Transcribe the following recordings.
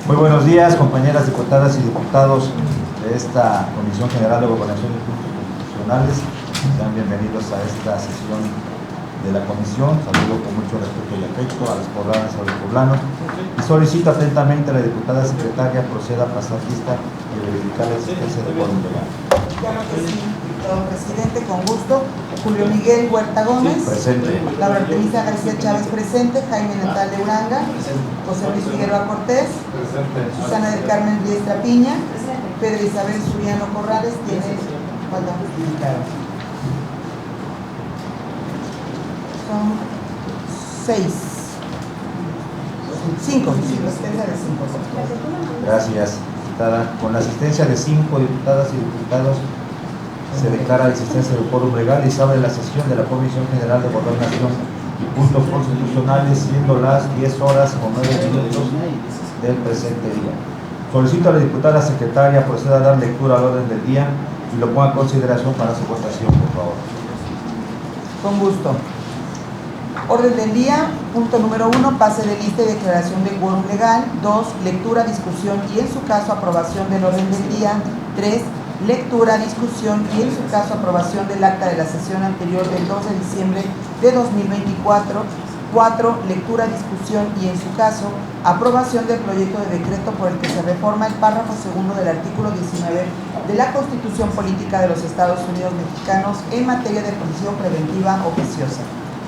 Muy buenos días, compañeras diputadas y diputados de esta Comisión General de Gobernación y Asuntos Constitucionales. Sean bienvenidos a esta sesión de la comisión. Saludo con mucho respeto y afecto a las poblanas y a los poblanos y solicito atentamente a la diputada secretaria proceda a pasar lista y verificar la existencia de quórum legal. Claro que sí, diputado presidente, con gusto. Julio Miguel Huerta Gómez. Presente. Laura Artemisa García Chávez presente. Jaime Natal de Uranga. José Luis Figueroa Cortés. Susana del Carmen Riestra Piña. Pedro Isabel Suriano Corrales tiene falta justificada. Son 5, asistencia de 5. Gracias, diputada. Con la asistencia de 5 diputadas y diputados se declara la existencia del quórum legal y se abre la sesión de la Comisión General de Gobernación y Puntos Constitucionales, siendo las 10 horas con 9 minutos del presente día. Solicito a la diputada secretaria proceda a dar lectura al orden del día y lo ponga a consideración para su votación, por favor. Con gusto. Orden del día, punto número 1, pase de lista y declaración de quórum legal. 2, lectura, discusión y en su caso aprobación del orden del día. 3, lectura, discusión y en su caso aprobación del acta de la sesión anterior del 2 de diciembre de 2024. 4, lectura, discusión y en su caso aprobación del proyecto de decreto por el que se reforma el párrafo segundo del artículo 19 de la Constitución Política de los Estados Unidos Mexicanos en materia de prisión preventiva oficiosa.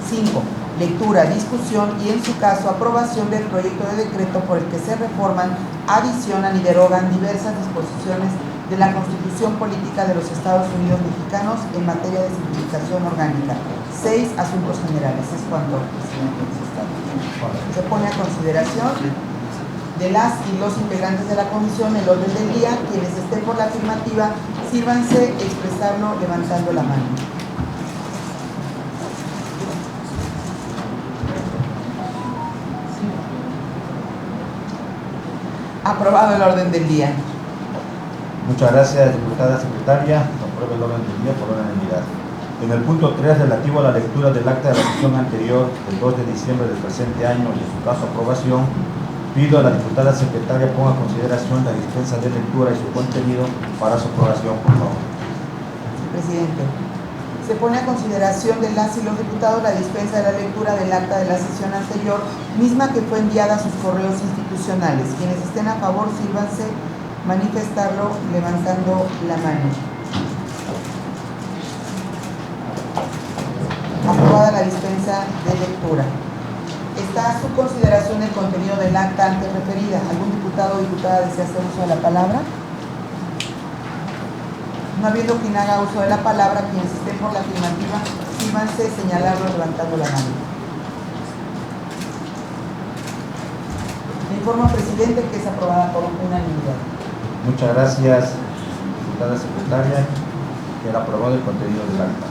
5, lectura, discusión y en su caso aprobación del proyecto de decreto por el que se reforman, adicionan y derogan diversas disposiciones de la Constitución Política de los Estados Unidos Mexicanos en materia de simplificación orgánica. 6, asuntos generales. Es cuanto, presidente. Se pone a consideración de las y los integrantes de la comisión el orden del día. Quienes estén por la afirmativa, sírvanse expresarlo levantando la mano. Aprobado el orden del día. Muchas gracias, diputada secretaria. Aprueba el orden del día por unanimidad. En el punto 3, relativo a la lectura del acta de la sesión anterior del 2 de diciembre del presente año y en su caso aprobación, pido a la diputada secretaria ponga a consideración la dispensa de lectura y su contenido para su aprobación, por favor. Presidente, se pone a consideración de las y los diputados la dispensa de la lectura del acta de la sesión anterior, misma que fue enviada a sus correos institucionales. Quienes estén a favor, sírvanse manifestarlo levantando la mano. Aprobada la dispensa de lectura. Está a su consideración el contenido del acta antes referida. ¿Algún diputado o diputada desea hacer uso de la palabra? No habiendo quien haga uso de la palabra, quienes estén por la afirmativa, sírvanse señalarlo levantando la mano. Le informo, presidente, que es aprobada por unanimidad. Muchas gracias, diputada secretaria. Queda aprobado el contenido del acta.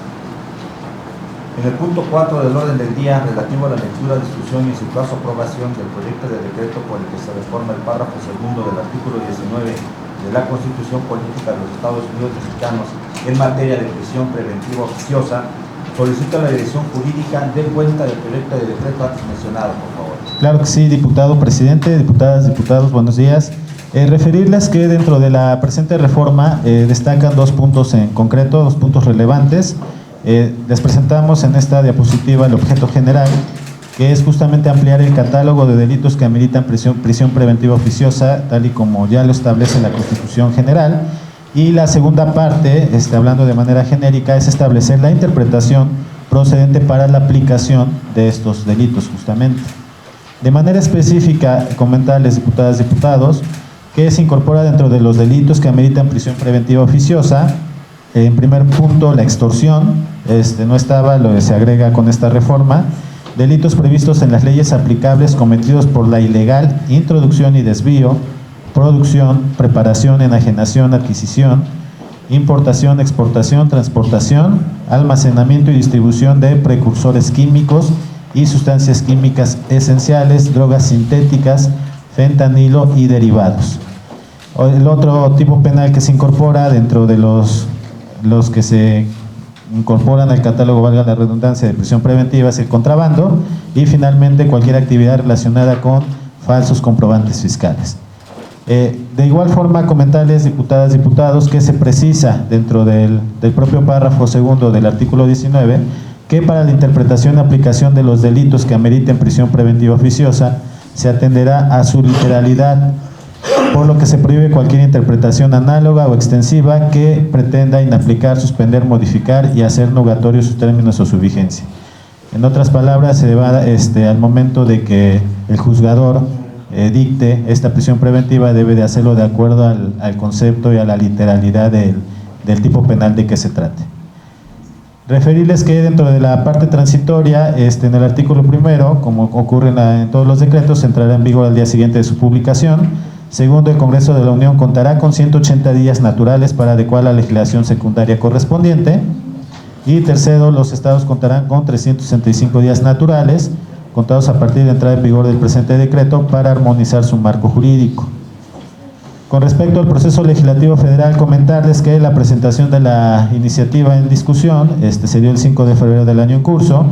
En el punto 4 del orden del día, relativo a la lectura, discusión y en su caso aprobación del proyecto de decreto por el que se reforma el párrafo segundo del artículo 19 de la Constitución Política de los Estados Unidos Mexicanos en materia de prisión preventiva oficiosa, solicito a la Dirección Jurídica de cuenta del proyecto de decreto antes mencionado, por favor. Claro que sí, diputado presidente, diputadas, diputados, buenos días. Referirles que dentro de la presente reforma destacan 2 puntos en concreto, 2 puntos relevantes. Les presentamos en esta diapositiva el objeto general, que es justamente ampliar el catálogo de delitos que ameritan prisión preventiva oficiosa, tal y como ya lo establece la Constitución General. Y la segunda parte, hablando de manera genérica, es establecer la interpretación procedente para la aplicación de estos delitos justamente. De manera específica, comentarles, diputadas y diputados, que se incorpora dentro de los delitos que ameritan prisión preventiva oficiosa. En primer punto, la extorsión, no estaba, lo que se agrega con esta reforma. Delitos previstos en las leyes aplicables cometidos por la ilegal introducción y desvío, producción, preparación, enajenación, adquisición, importación, exportación, transportación, almacenamiento y distribución de precursores químicos y sustancias químicas esenciales, drogas sintéticas, fentanilo y derivados. El otro tipo penal que se incorpora dentro de los que se incorporan al catálogo, valga la redundancia, de prisión preventiva es el contrabando y finalmente cualquier actividad relacionada con falsos comprobantes fiscales. De igual forma, comentarles, diputadas, diputados, que se precisa dentro del propio párrafo segundo del artículo 19 que para la interpretación y aplicación de los delitos que ameriten prisión preventiva oficiosa se atenderá a su literalidad, por lo que se prohíbe cualquier interpretación análoga o extensiva que pretenda inaplicar, suspender, modificar y hacer nugatorios sus términos o su vigencia. En otras palabras, se va al momento de que el juzgador dicte esta prisión preventiva, debe de hacerlo de acuerdo al concepto y a la literalidad del tipo penal de que se trate. Referirles que dentro de la parte transitoria, en el artículo primero, como ocurre en todos los decretos, entrará en vigor al día siguiente de su publicación. Segundo, el Congreso de la Unión contará con 180 días naturales para adecuar la legislación secundaria correspondiente. Y tercero, los estados contarán con 365 días naturales, contados a partir de entrada en vigor del presente decreto, para armonizar su marco jurídico. Con respecto al proceso legislativo federal, comentarles que la presentación de la iniciativa en discusión se dio el 5 de febrero del año en curso.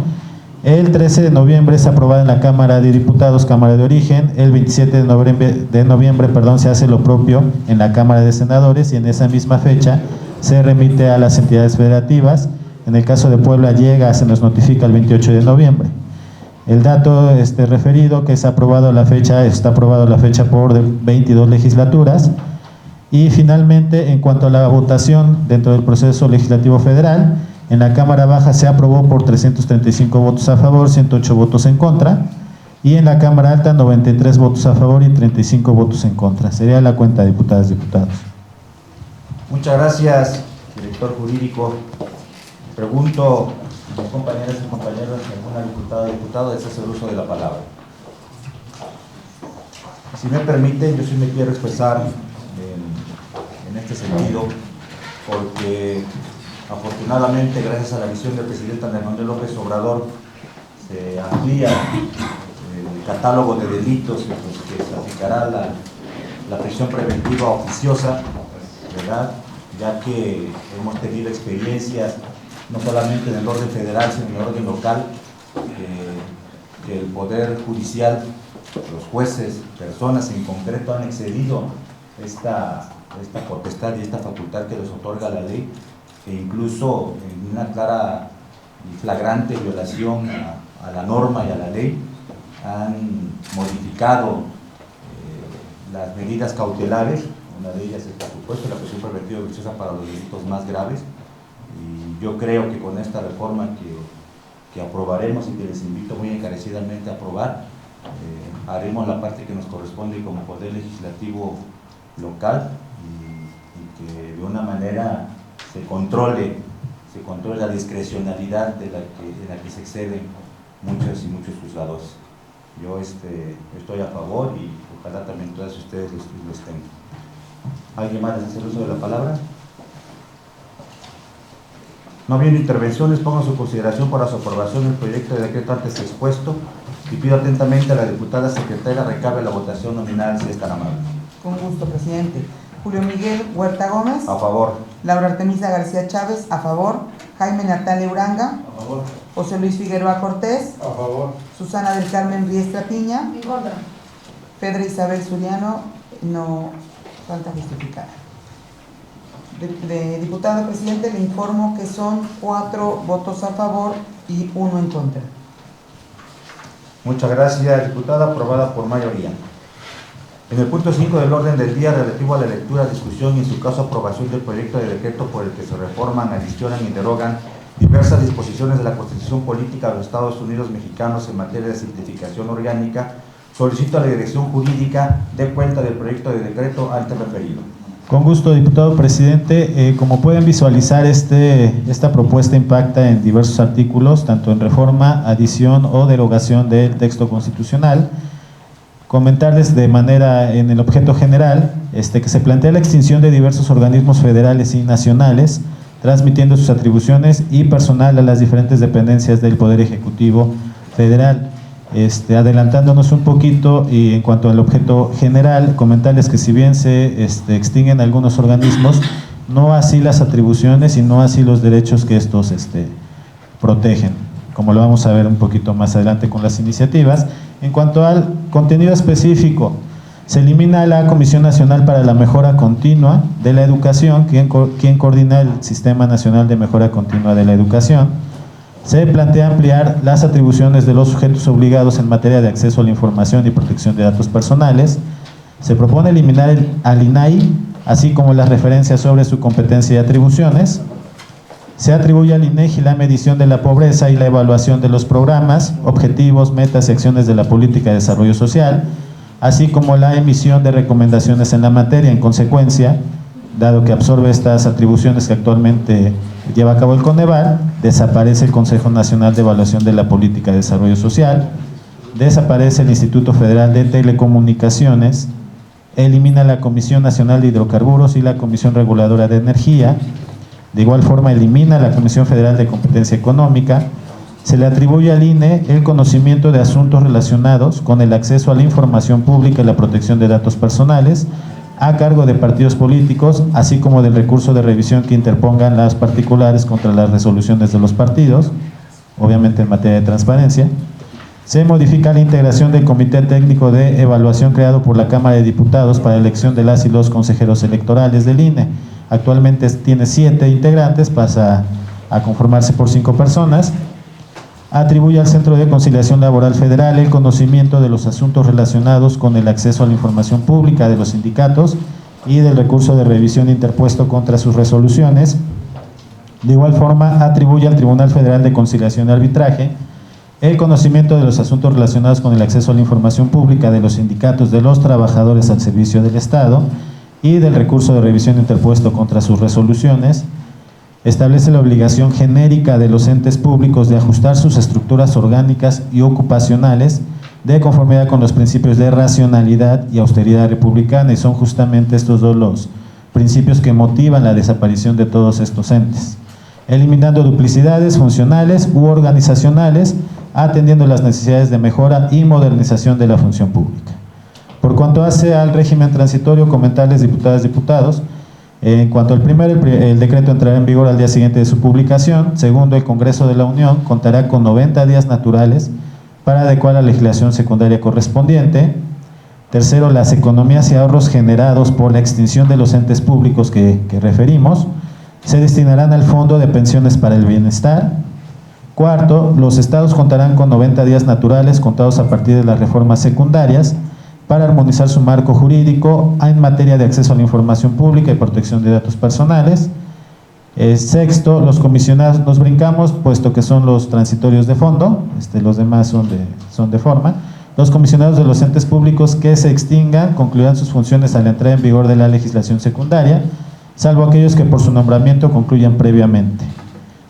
El 13 de noviembre es aprobada en la Cámara de Diputados, Cámara de Origen. El 27 de noviembre, se hace lo propio en la Cámara de Senadores, y en esa misma fecha se remite a las entidades federativas. En el caso de Puebla se nos notifica el 28 de noviembre. El dato referido que está aprobado la fecha por 22 legislaturas. Y finalmente, en cuanto a la votación dentro del proceso legislativo federal, en la Cámara Baja se aprobó por 335 votos a favor, 108 votos en contra, y en la Cámara Alta 93 votos a favor y 35 votos en contra. Sería la cuenta, diputadas y diputados. Muchas gracias, director jurídico. Pregunto a mis compañeras y compañeros, alguna diputada o diputado, ese es el uso de la palabra. Si me permiten, yo sí me quiero expresar en este sentido, porque afortunadamente, gracias a la visión del presidente Andrés Manuel López Obrador, se amplía el catálogo de delitos que se aplicará la prisión preventiva oficiosa, ¿verdad? Ya que hemos tenido experiencias no solamente en el orden federal, sino en el orden local, que el Poder Judicial, los jueces, personas en concreto han excedido esta potestad y esta facultad que les otorga la ley, e incluso en una clara y flagrante violación a la norma y a la ley, han modificado las medidas cautelares. Una de ellas es, por supuesto, la prisión preventiva oficiosa para los delitos más graves, y yo creo que con esta reforma que aprobaremos y que les invito muy encarecidamente a aprobar, haremos la parte que nos corresponde como Poder Legislativo local, y que de una manera se controle la discrecionalidad en la que se exceden muchos y muchos juzgados. Yo estoy a favor, y ojalá también todos ustedes lo estén. ¿Alguien más desea hacer uso de la palabra? No habiendo intervenciones, pongo a su consideración para su aprobación el proyecto de decreto antes expuesto, y pido atentamente a la diputada secretaria recabe la votación nominal, si es tan amable. Con gusto, presidente. Julio Miguel Huerta Gómez. A favor. Laura Artemisa García Chávez. A favor. Jaime Natalia Uranga. A favor. José Luis Figueroa Cortés. A favor. Susana del Carmen Riestra Piña. En contra. Pedro Isabel Suriano, no falta justificada. De diputado presidente, le informo que son 4 votos a favor y 1 en contra. Muchas gracias, diputada. Aprobada por mayoría. En el punto 5 del orden del día, relativo a la lectura, discusión y en su caso aprobación del proyecto de decreto por el que se reforman, adicionan y derogan diversas disposiciones de la Constitución Política de los Estados Unidos Mexicanos en materia de simplificación orgánica, solicito a la Dirección Jurídica dé cuenta del proyecto de decreto antes referido. Con gusto, diputado presidente. Como pueden visualizar, esta propuesta impacta en diversos artículos, tanto en reforma, adición o derogación del texto constitucional. Comentarles de manera en el objeto general que se plantea la extinción de diversos organismos federales y nacionales, transmitiendo sus atribuciones y personal a las diferentes dependencias del Poder Ejecutivo Federal. Adelantándonos un poquito, y en cuanto al objeto general, comentarles que si bien se extinguen algunos organismos, no así las atribuciones y no así los derechos que estos protegen, como lo vamos a ver un poquito más adelante con las iniciativas. En cuanto al contenido específico, Se elimina la Comisión Nacional para la Mejora Continua de la Educación, quien coordina el Sistema Nacional de Mejora Continua de la Educación. Se plantea ampliar las atribuciones de los sujetos obligados en materia de acceso a la información y protección de datos personales. Se propone eliminar al INAI, así como las referencias sobre su competencia y atribuciones. Se atribuye al INEGI la medición de la pobreza y la evaluación de los programas, objetivos, metas y acciones de la política de desarrollo social, así como la emisión de recomendaciones en la materia. En consecuencia, dado que absorbe estas atribuciones que actualmente lleva a cabo el Coneval, desaparece el Consejo Nacional de Evaluación de la Política de Desarrollo Social, desaparece el Instituto Federal de Telecomunicaciones, elimina la Comisión Nacional de Hidrocarburos y la Comisión Reguladora de Energía. De igual forma, elimina la Comisión Federal de Competencia Económica. Se le atribuye al INE el conocimiento de asuntos relacionados con el acceso a la información pública y la protección de datos personales a cargo de partidos políticos, así como del recurso de revisión que interpongan las particulares contra las resoluciones de los partidos, obviamente en materia de transparencia. Se modifica la integración del Comité Técnico de Evaluación creado por la Cámara de Diputados para la elección de las y los consejeros electorales del INE. Actualmente tiene 7 integrantes, pasa a conformarse por 5 personas. Atribuye al Centro de Conciliación Laboral Federal el conocimiento de los asuntos relacionados con el acceso a la información pública de los sindicatos y del recurso de revisión interpuesto contra sus resoluciones. De igual forma, atribuye al Tribunal Federal de Conciliación y Arbitraje el conocimiento de los asuntos relacionados con el acceso a la información pública de los sindicatos de los trabajadores al servicio del Estado y del recurso de revisión interpuesto contra sus resoluciones. Establece la obligación genérica de los entes públicos de ajustar sus estructuras orgánicas y ocupacionales de conformidad con los principios de racionalidad y austeridad republicana, y son justamente estos dos los principios que motivan la desaparición de todos estos entes, eliminando duplicidades funcionales u organizacionales, atendiendo las necesidades de mejora y modernización de la función pública. Por cuanto hace al régimen transitorio, comentarles, diputadas y diputados, en cuanto al primero, el decreto entrará en vigor al día siguiente de su publicación. Segundo, el Congreso de la Unión contará con 90 días naturales para adecuar la legislación secundaria correspondiente. Tercero, las economías y ahorros generados por la extinción de los entes públicos que referimos se destinarán al Fondo de Pensiones para el Bienestar. Cuarto, los estados contarán con 90 días naturales contados a partir de las reformas secundarias para armonizar su marco jurídico en materia de acceso a la información pública y protección de datos personales. Sexto, los comisionados nos brincamos, puesto que son los transitorios de fondo, los demás son de forma. Los comisionados de los entes públicos que se extingan concluirán sus funciones a la entrada en vigor de la legislación secundaria, salvo aquellos que por su nombramiento concluyan previamente.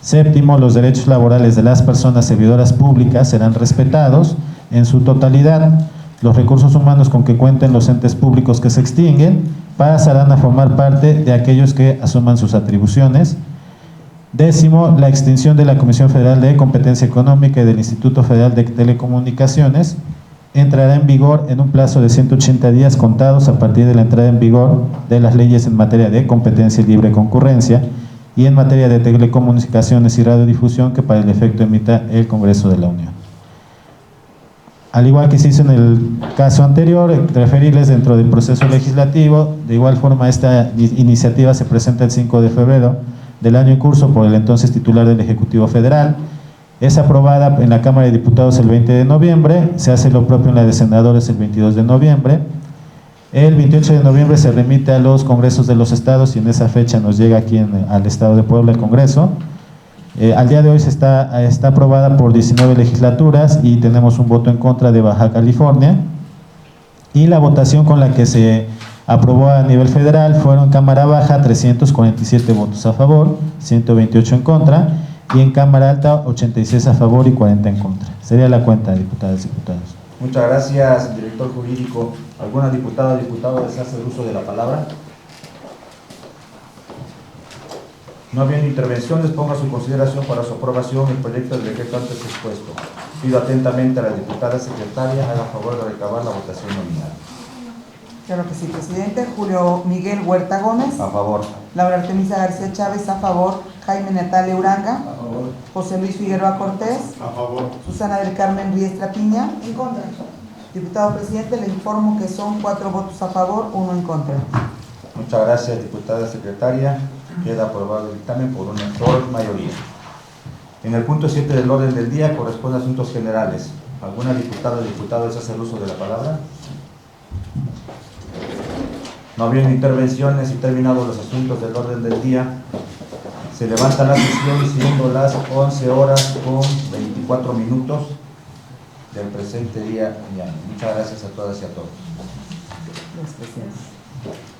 Séptimo, los derechos laborales de las personas servidoras públicas serán respetados en su totalidad. Los recursos humanos con que cuenten los entes públicos que se extinguen pasarán a formar parte de aquellos que asuman sus atribuciones. Décimo, la extinción de la Comisión Federal de Competencia Económica y del Instituto Federal de Telecomunicaciones entrará en vigor en un plazo de 180 días contados a partir de la entrada en vigor de las leyes en materia de competencia y libre concurrencia y en materia de telecomunicaciones y radiodifusión que para el efecto emita el Congreso de la Unión. Al igual que se hizo en el caso anterior, referirles dentro del proceso legislativo. De igual forma, esta iniciativa se presenta el 5 de febrero del año en curso por el entonces titular del Ejecutivo Federal. Es aprobada en la Cámara de Diputados el 20 de noviembre, se hace lo propio en la de senadores el 22 de noviembre. El 28 de noviembre se remite a los congresos de los estados y en esa fecha nos llega aquí al estado de Puebla el Congreso. Al día de hoy está aprobada por 19 legislaturas y tenemos un voto en contra de Baja California. Y la votación con la que se aprobó a nivel federal fueron en Cámara Baja 347 votos a favor, 128 en contra, y en Cámara Alta 86 a favor y 40 en contra. Sería la cuenta, diputadas y diputados. Muchas gracias, director jurídico. ¿Alguna diputada o diputado desea hacer uso de la palabra? No habiendo intervenciones, pongo a su consideración para su aprobación el proyecto del decreto antes expuesto. Pido atentamente a la diputada secretaria haga favor de recabar la votación nominal. Claro que sí, presidente. Julio Miguel Huerta Gómez. A favor. Laura Artemisa García Chávez, a favor. Jaime Natalia Uranga. A favor. José Luis Figueroa Cortés. A favor. Susana del Carmen Riestra Piña. En contra. Diputado presidente, le informo que son 4 votos a favor, 1 en contra. Muchas gracias, diputada secretaria. Queda aprobado el dictamen por una sola mayoría. En el punto 7 del orden del día corresponde a asuntos generales. ¿Alguna diputada o diputado desea hacer uso de la palabra? No habiendo intervenciones y terminados los asuntos del orden del día, se levanta la sesión siendo las 11 horas con 24 minutos del presente día. Muchas gracias a todas y a todos. Gracias.